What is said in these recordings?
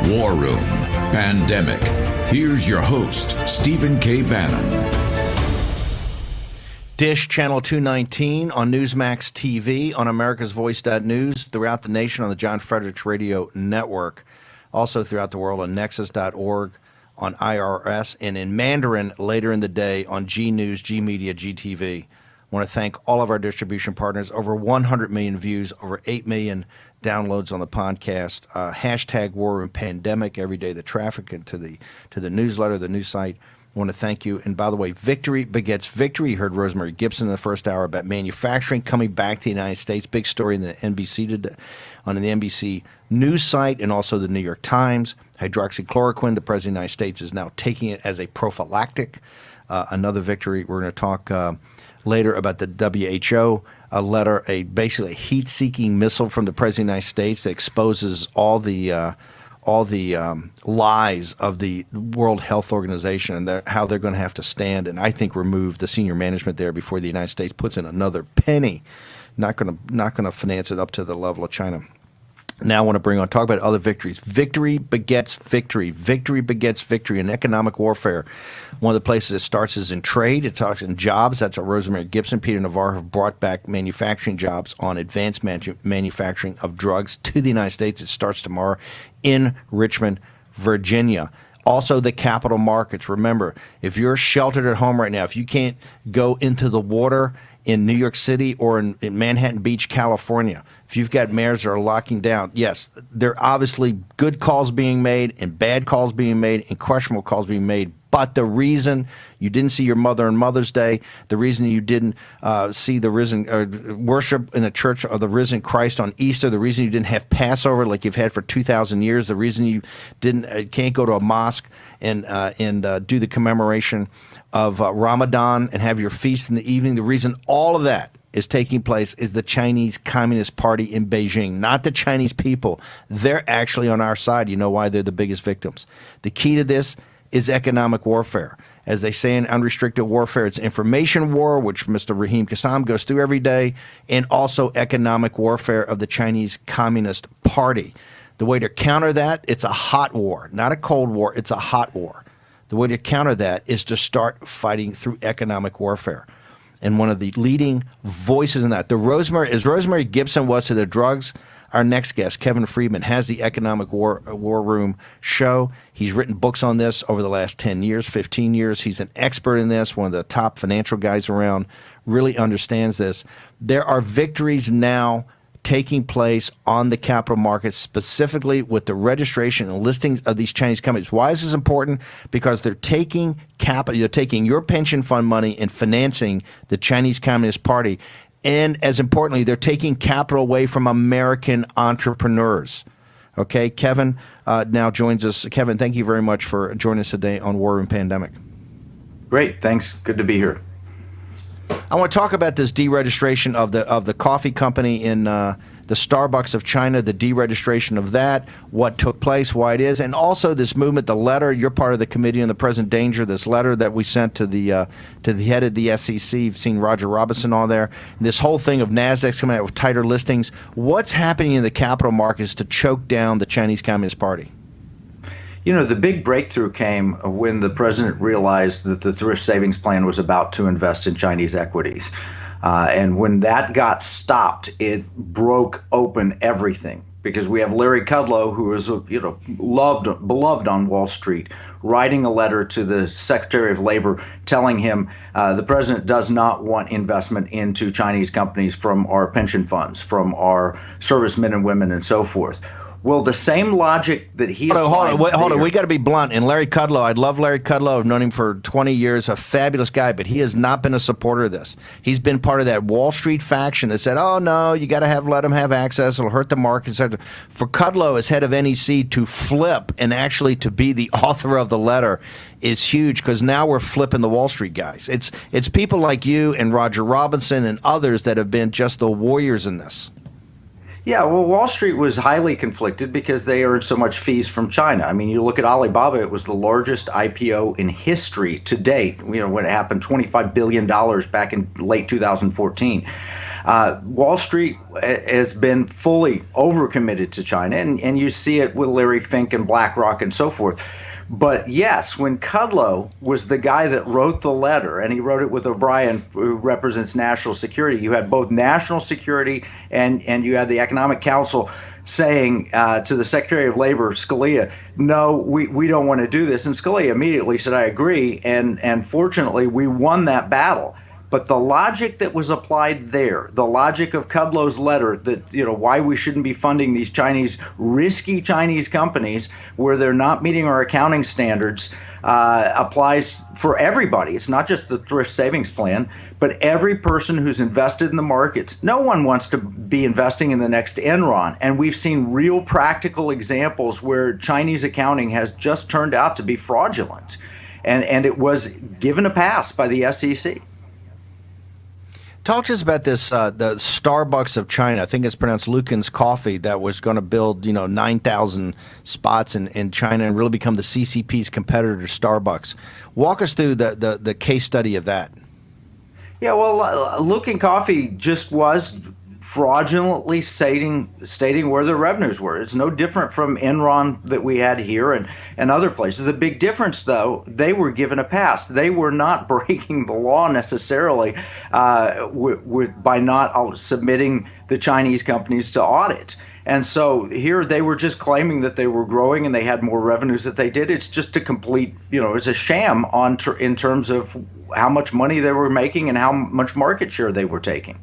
War Room Pandemic. Here's your host, Stephen K. Bannon. Dish Channel 219 on Newsmax TV, on AmericasVoice.news, throughout the nation on the John Fredericks Radio Network, also throughout the world on Nexus.org, on IRS, and in Mandarin later in the day on G News, G Media, GTV. I want to thank all of our distribution partners. Over 100 million views, over 8 million downloads on the podcast. Hashtag War Room Pandemic every day. The traffic into the newsletter, the news site. I want to thank you. And by the way, victory begets victory. You heard Rosemary Gibson in the first hour about manufacturing coming back to the United States. Big story in the NBC today, on the NBC news site, and also the New York Times. Hydroxychloroquine, the President of the United States is now taking it as a prophylactic. Another victory. We're going to talk later about the WHO, a letter, basically a heat-seeking missile from the President of the United States that exposes all the lies of the World Health Organization and how they're going to have to stand and I think remove the senior management there before the United States puts in another penny. Not going to finance it up to the level of China. Now I want to talk about other victories. Victory begets victory. Victory begets victory in economic warfare. One of the places it starts is in trade. It talks in jobs. That's what Rosemary Gibson, Peter Navarro have brought back manufacturing jobs on advanced manufacturing of drugs to the United States. It starts tomorrow in Richmond, Virginia. Also, the capital markets. Remember, if you're sheltered at home right now, if you can't go into the water in New York City or in Manhattan Beach, California, if you've got mayors that are locking down, yes, there are obviously good calls being made and bad calls being made and questionable calls being made. But the reason you didn't see your mother on Mother's Day, the reason you didn't see the risen worship in the Church of the Risen Christ on Easter, the reason you didn't have Passover like you've had for 2,000 years, the reason you can't go to a mosque and do the commemoration of Ramadan and have your feast in the evening, the reason all of that is taking place is the Chinese Communist Party in Beijing, not the Chinese people. They're actually on our side. You know why? They're the biggest victims. The key to this is economic warfare. As they say in unrestricted warfare, it's information war, which Mr. Raheem Kassam goes through every day, and also economic warfare of the Chinese Communist Party. The way to counter that, it's a hot war, not a cold war, it's a hot war. The way to counter that is to start fighting through economic warfare. And one of the leading voices in that, as Rosemary Gibson was to the drugs, our next guest, Kevin Freeman, has the Economic War Room show. He's written books on this over the last 10 years, 15 years. He's an expert in this, one of the top financial guys around, really understands this. There are victories now taking place on the capital markets, specifically with the registration and listings of these Chinese companies. Why is this important? Because they're taking capital, they're taking your pension fund money and financing the Chinese Communist Party. And as importantly, they're taking capital away from American entrepreneurs. Okay, Kevin now joins us. Kevin, thank you very much for joining us today on War Room Pandemic. Great, thanks. Good to be here. I want to talk about this deregistration of the coffee company in the Starbucks of China, the deregistration of that, what took place, why it is, and also this movement, the letter. You're part of the Committee on the Present Danger. This letter that we sent to the head of the SEC. You've seen Roger Robinson on there. This whole thing of Nasdaq's coming out with tighter listings. What's happening in the capital markets to choke down the Chinese Communist Party? You know, the big breakthrough came when the president realized that the thrift savings plan was about to invest in Chinese equities. And when that got stopped, it broke open everything, because we have Larry Kudlow, who is beloved on Wall Street, writing a letter to the Secretary of Labor telling him the president does not want investment into Chinese companies from our pension funds, from our servicemen and women, and so forth. Well, the same logic that he hold on. We got to be blunt. And Larry Kudlow, I love Larry Kudlow. I've known him for 20 years. A fabulous guy, but he has not been a supporter of this. He's been part of that Wall Street faction that said, "Oh no, you got to let him have access. It'll hurt the market." For Kudlow, as head of NEC, to flip and actually to be the author of the letter is huge, because now we're flipping the Wall Street guys. It's people like you and Roger Robinson and others that have been just the warriors in this. Yeah, well, Wall Street was highly conflicted because they earned so much fees from China. I mean, you look at Alibaba, it was the largest IPO in history to date, when it happened, $25 billion back in late 2014. Wall Street has been fully overcommitted to China, and you see it with Larry Fink and BlackRock and so forth. But yes, when Kudlow was the guy that wrote the letter, and he wrote it with O'Brien, who represents national security, you had both national security and you had the Economic Council saying to the Secretary of Labor, Scalia, no, we don't want to do this. And Scalia immediately said, I agree. And fortunately, we won that battle. But the logic that was applied there, the logic of Kudlow's letter that, why we shouldn't be funding these risky Chinese companies where they're not meeting our accounting standards, applies for everybody. It's not just the thrift savings plan, but every person who's invested in the markets. No one wants to be investing in the next Enron. And we've seen real practical examples where Chinese accounting has just turned out to be fraudulent. And it was given a pass by the SEC. Talk to us about this, the Starbucks of China. I think it's pronounced Lucan's Coffee, that was going to build, 9,000 spots in China and really become the CCP's competitor to Starbucks. Walk us through the case study of that. Yeah, well, Lucan Coffee just was fraudulently stating where their revenues were. It's no different from Enron that we had here and other places. The big difference, though, they were given a pass. They were not breaking the law necessarily by not submitting the Chinese companies to audit. And so here they were just claiming that they were growing and they had more revenues that they did. It's just a complete, it's a sham in terms of how much money they were making and how much market share they were taking.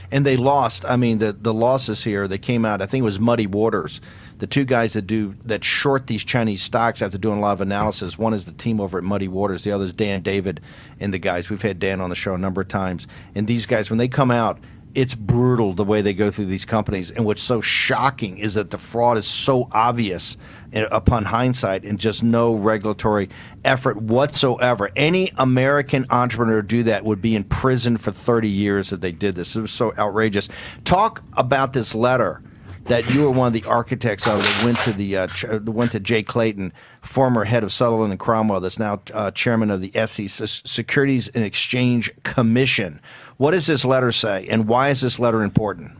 And they lost. I mean, the losses here, they came out, I think it was Muddy Waters, the two guys that short these Chinese stocks after doing a lot of analysis. One is the team over at Muddy Waters. The other is Dan David and the guys. We've had Dan on the show a number of times. And these guys, when they come out, it's brutal the way they go through these companies. And what's so shocking is that the fraud is so obvious upon hindsight and just no regulatory effort whatsoever. Any American entrepreneur do that would be in prison for 30 years if they did this. It was so outrageous. Talk about this letter that you were one of the architects of that went to Jay Clayton, former head of Sutherland and Cromwell, that's now chairman of the SEC, Securities and Exchange Commission. What does this letter say, and why is this letter important?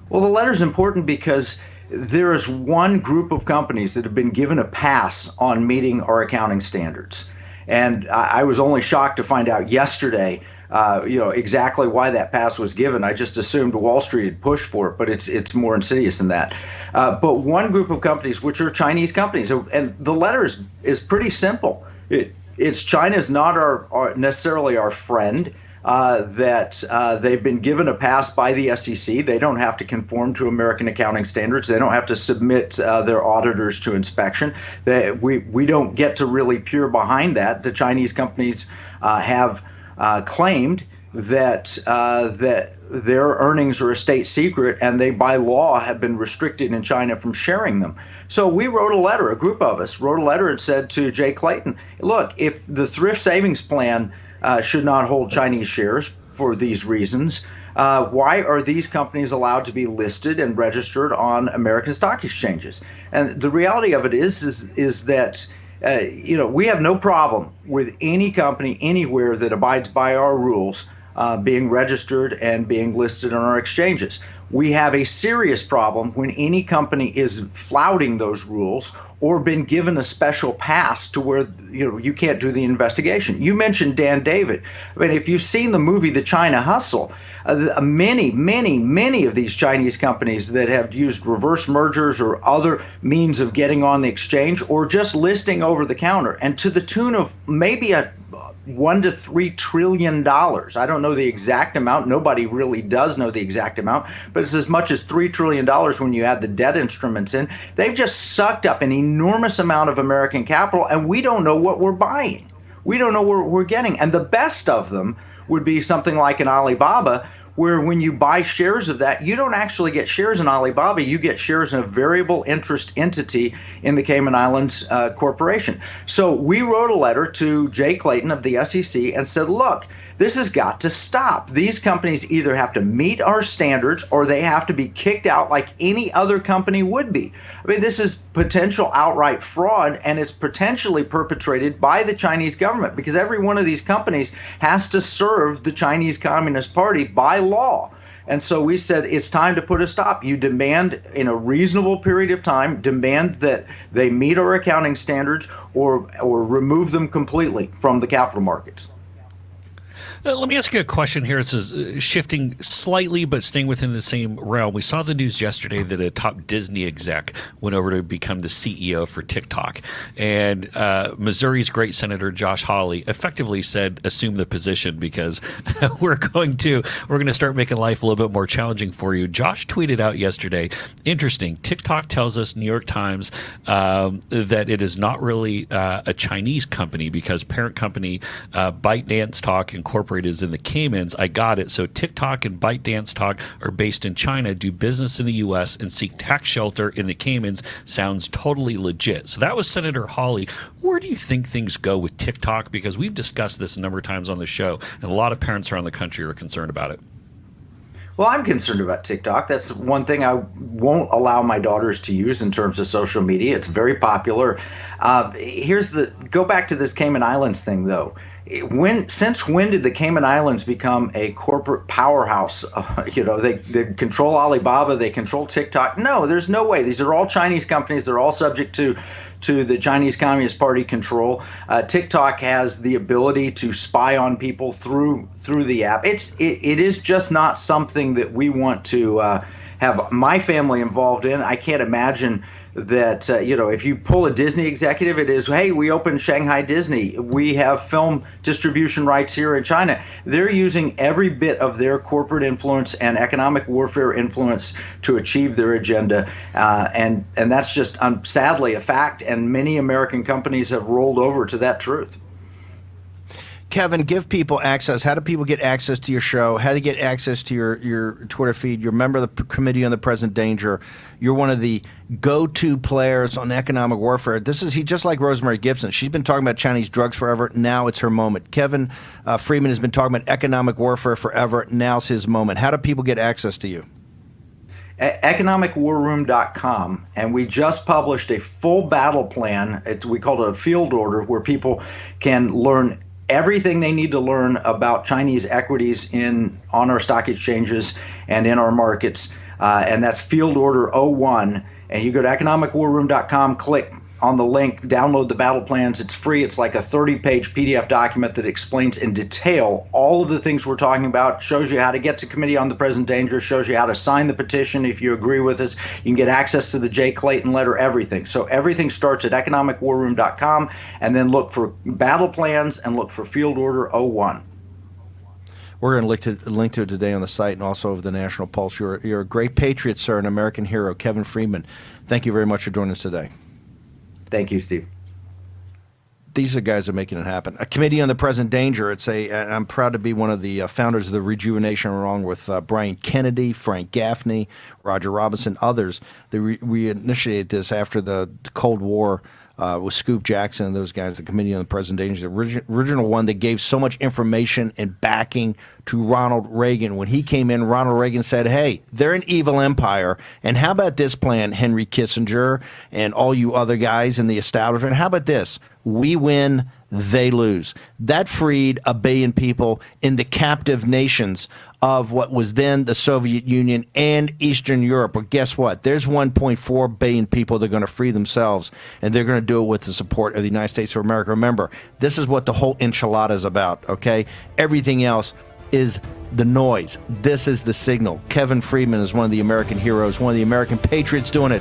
Well, the letter is important because there is one group of companies that have been given a pass on meeting our accounting standards. And I was only shocked to find out yesterday exactly why that pass was given. I just assumed Wall Street had pushed for it, but it's more insidious than that. But one group of companies, which are Chinese companies, and the letter is pretty simple. It's China's not necessarily our friend. That they've been given a pass by the SEC. They don't have to conform to American accounting standards. They don't have to submit their auditors to inspection. We don't get to really peer behind that. The Chinese companies have claimed that their earnings are a state secret, and they, by law, have been restricted in China from sharing them. So we wrote a letter, a group of us wrote a letter and said to Jay Clayton, look, if the thrift savings plan should not hold Chinese shares for these reasons, why are these companies allowed to be listed and registered on American stock exchanges? And the reality of it is that we have no problem with any company anywhere that abides by our rules being registered and being listed on our exchanges. We have a serious problem when any company is flouting those rules or been given a special pass to where you can't do the investigation. You mentioned Dan David. I mean, if you've seen the movie The China Hustle, many of these Chinese companies that have used reverse mergers or other means of getting on the exchange or just listing over the counter, and to the tune of maybe a $1 to $3 trillion. I don't know the exact amount. Nobody really does know the exact amount, but it's as much as $3 trillion when you add the debt instruments in. They've just sucked up an enormous amount of American capital, and we don't know what we're buying. We don't know what we're getting. And the best of them would be something like an Alibaba, where when you buy shares of that, you don't actually get shares in Alibaba. You get shares in a variable interest entity in the Cayman Islands Corporation. So we wrote a letter to Jay Clayton of the SEC and said, look, This has got to stop. These companies either have to meet our standards or they have to be kicked out like any other company would be. I mean, this is potential outright fraud, and it's potentially perpetrated by the Chinese government because every one of these companies has to serve the Chinese Communist Party by law. And so we said it's time to put a stop. You demand in a reasonable period of time, demand that they meet our accounting standards or remove them completely from the capital markets. Let me ask you a question here. This is shifting slightly, but staying within the same realm. We saw the news yesterday that a top Disney exec went over to become the CEO for TikTok. And Missouri's great Senator Josh Hawley effectively said, assume the position because we're going to start making life a little bit more challenging for you. Josh tweeted out yesterday, interesting, TikTok tells us, New York Times, that it is not really a Chinese company because parent company ByteDance Talk Incorporated is in the Caymans. I got it. So TikTok and ByteDance Talk are based in China, do business in the U.S., and seek tax shelter in the Caymans. Sounds totally legit. So that was Senator Hawley. Where do you think things go with TikTok? Because we've discussed this a number of times on the show, and a lot of parents around the country are concerned about it. Well, I'm concerned about TikTok. That's one thing I won't allow my daughters to use in terms of social media. It's very popular. Go back to this Cayman Islands thing, though. Since when did the Cayman Islands become a corporate powerhouse? They control Alibaba, they control TikTok. No, there's no way. These are all Chinese companies. They're all subject to the Chinese Communist Party control. TikTok has the ability to spy on people through the app. It is just not something that we want to have my family involved in. I can't imagine that, if you pull a Disney executive, it is, hey, we opened Shanghai Disney. We have film distribution rights here in China. They're using every bit of their corporate influence and economic warfare influence to achieve their agenda. And that's just sadly a fact. And many American companies have rolled over to that truth. Kevin, give people access. How do people get access to your show? How do they get access to your Twitter feed? You're a member of the Committee on the Present Danger. You're one of the go-to players on economic warfare. He's just like Rosemary Gibson. She's been talking about Chinese drugs forever. Now it's her moment. Kevin Freeman has been talking about economic warfare forever. Now's his moment. How do people get access to you? economicwarroom.com, and we just published a full battle plan. We call it a field order, where people can learn everything they need to learn about Chinese equities on our stock exchanges and in our markets. And that's Field Order 01. And you go to economicwarroom.com, click on the link, download the battle plans. It's free. It's like a 30-page PDF document that explains in detail all of the things we're talking about, shows you how to get to Committee on the Present Danger, shows you how to sign the petition if you agree with us. You can get access to the J. Clayton letter, everything. So everything starts at economicwarroom.com, and then look for battle plans and look for Field Order 01. We're going to link to it today on the site and also over the National Pulse. You're a great patriot, sir, an American hero. Kevin Freeman, thank you very much for joining us today. Thank you, Steve. These are guys that are making it happen. A Committee on the Present Danger. And I'm proud to be one of the founders of the Rejuvenation, along with Brian Kennedy, Frank Gaffney, Roger Robinson, others. We initiated this after the Cold War with Scoop Jackson and those guys, the Committee on the Present Danger, the original one that gave so much information and backing to Ronald Reagan. When he came in, Ronald Reagan said, hey, they're an evil empire, and how about this plan, Henry Kissinger and all you other guys in the establishment? How about this? We win, they lose. That freed 1 billion people in the captive nations of what was then the Soviet Union and Eastern Europe. But guess what? There's 1.4 billion people that are going to free themselves, and they're going to do it with the support of the United States of America. Remember, this is what the whole enchilada is about, okay? Everything else is the noise. This is the signal. Kevin Freeman is one of the American heroes, one of the American patriots doing it.